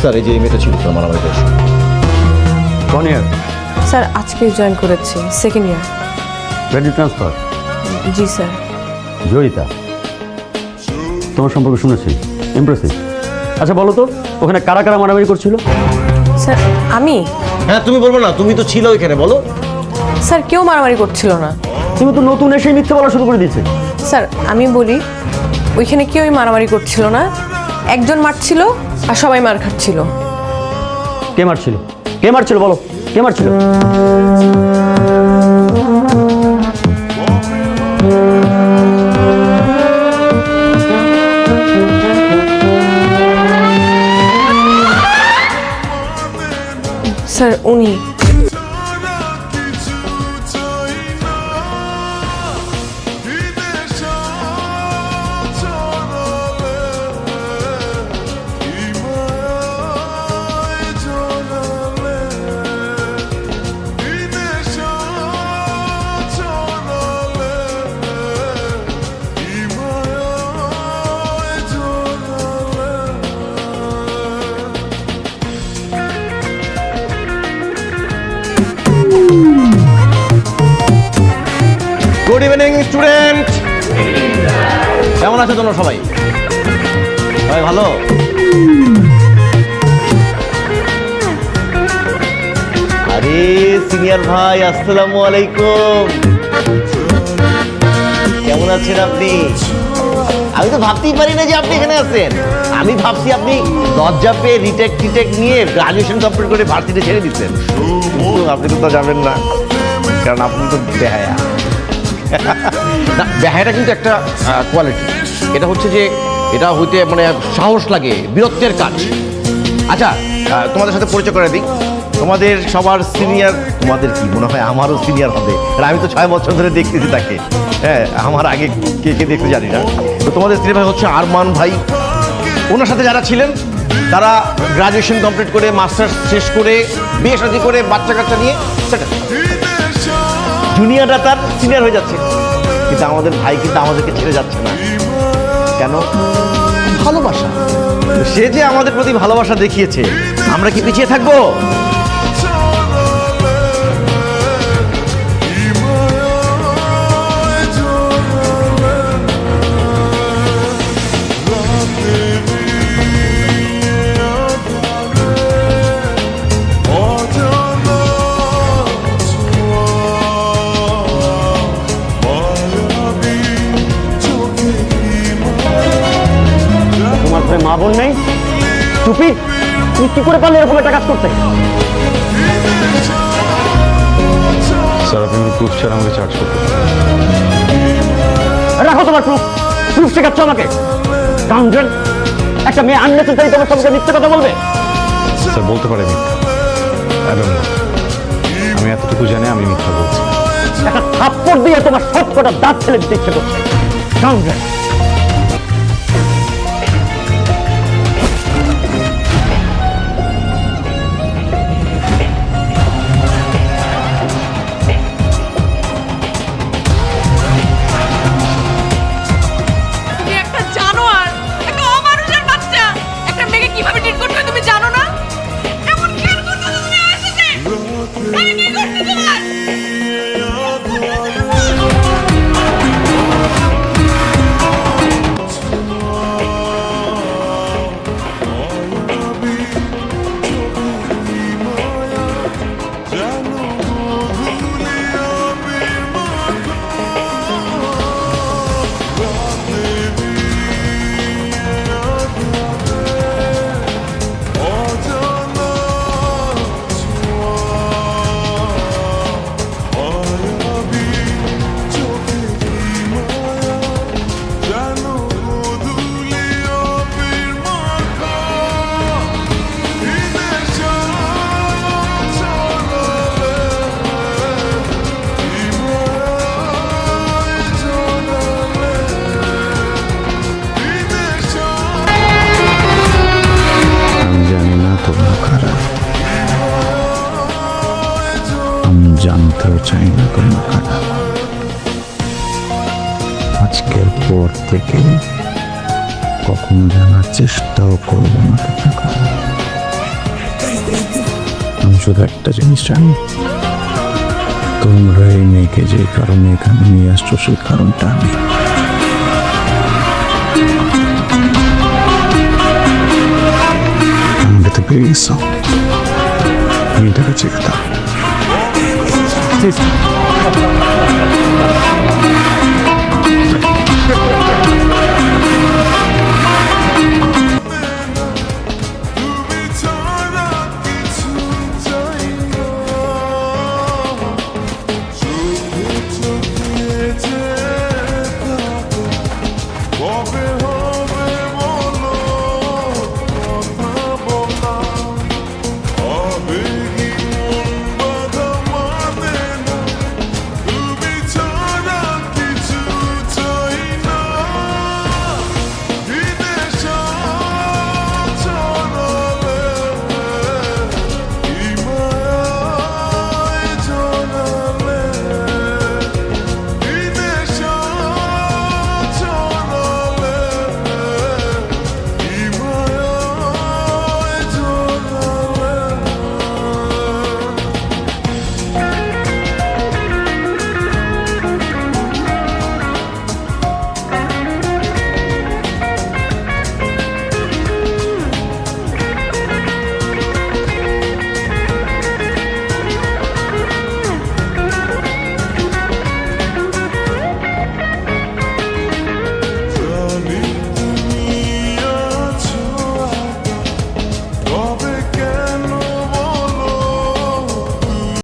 Sir এই যে এই মেয়েটা ছিল তো আমার আমাদের কোন ইয়ার? স্যার আজকেই জয়েন করেছি, সেকেন্ড ইয়ার। Ready transfer? জি স্যার। জয়িতা, তোমার সম্পর্কে শুনেছি, ইমপ্রেসিভ। আচ্ছা বলো তো, ওখানে কারা কারা মারামারি করছিল? স্যার আমি? হ্যাঁ তুমি বলবো না, তুমি তো ছিল ওইখানে, বলো। স্যার কেউ মারামারি করছিল না। তুমি তো নতুন এসে মিথ্যে বলা শুরু করে দিয়েছে। স্যার আমি বলি, ওইখানে কেউই মারামারি করছিল না, একজন মারছিল আর সবাই মার খাচ্ছিল। কে মারছিল? কে মারছিল বলো, কে মারছিল? স্যার উনি। গুড ইভিনিং স্টুডেন্ট, কেমন আছো তোমরা সবাই? সবাই ভালো? আরে সিনিয়র ভাই, আসসালামু আলাইকুম। কেমন আছেন আপনি? আমি তো ভাবতেই পারি না যে আপনি এখানে আছেন। আমি ভাবছি আপনি লজ্জা পেয়ে রিটেক নিয়ে গ্রাজুয়েশন কমপ্লিট করে ভার্সিটি ছেড়ে দিচ্ছেন, কিন্তু আপনি তো তা যাবেন না, কারণ আপনি তো বেহায়া। না, বেহায়াটা কিন্তু একটা কোয়ালিটি। এটা হচ্ছে যে এটা হইতে মানে সাহস লাগে, বীরত্বের কাজ। আচ্ছা তোমাদের সাথে পরিচয় করে দিই, তোমাদের সবার সিনিয়র। তোমাদের কি মনে হয় আমারও সিনিয়র হবে? আর আমি তো 6 বছর ধরে দেখতেছি তাকে। হ্যাঁ, আমার আগে কে কে দেখতে জানি না। তো তোমাদের সিনিয়র ভাই হচ্ছে আরমান ভাই। ওনার সাথে যারা ছিলেন তারা গ্রাজুয়েশন কমপ্লিট করে, মাস্টার্স শেষ করে, বিয়ে শাদী করে, বাচ্চা কাচ্চা নিয়ে সেটা জুনিয়ররা তার সিনিয়র হয়ে যাচ্ছে। কিন্তু আমাদের ভাই কিন্তু আমাদেরকে ছেড়ে যাচ্ছে না। কেন? ভালোবাসা। সে যে আমাদের প্রতি ভালোবাসা দেখিয়েছে, আমরা কি পিছিয়ে থাকবো? মা বোন নেই? টুপি, তুমি কি করে পারলে এরকম একটা কাজ করতে? স্যার আপনি প্রুফ ছাড়া আমাকে চার্জ করতে রাখো তোমার প্রুফ। প্রুফ শেখাচ্ছ আমাকে? কাউন্টার একটা মেয়ে আননেসেসারি তোমার সঙ্গে মিথ্যে কথা বলবে? স্যার বলতে পারে মিথ্যা, আমি এতটুকু জানি আমি মিথ্যা বলছি। একটা থাপ্পড় দিয়ে তোমার সব কটা দাঁত ফেলে দিতে ইচ্ছে করছে। কাউন্টার জানতেও চাই না তোমরা কারা। আজকের পর থেকে কখনো জানার চেষ্টাও করবো না তোমরা কারা। শুধু একটা জিনিস জানি, তোমরা এই মেয়েকে যে কারণে এখানে নিয়ে আসছো সেই কারণটা আমি। আমাকে তো পেয়ে গেছো, মেয়েটাকে চেয়ে দাও।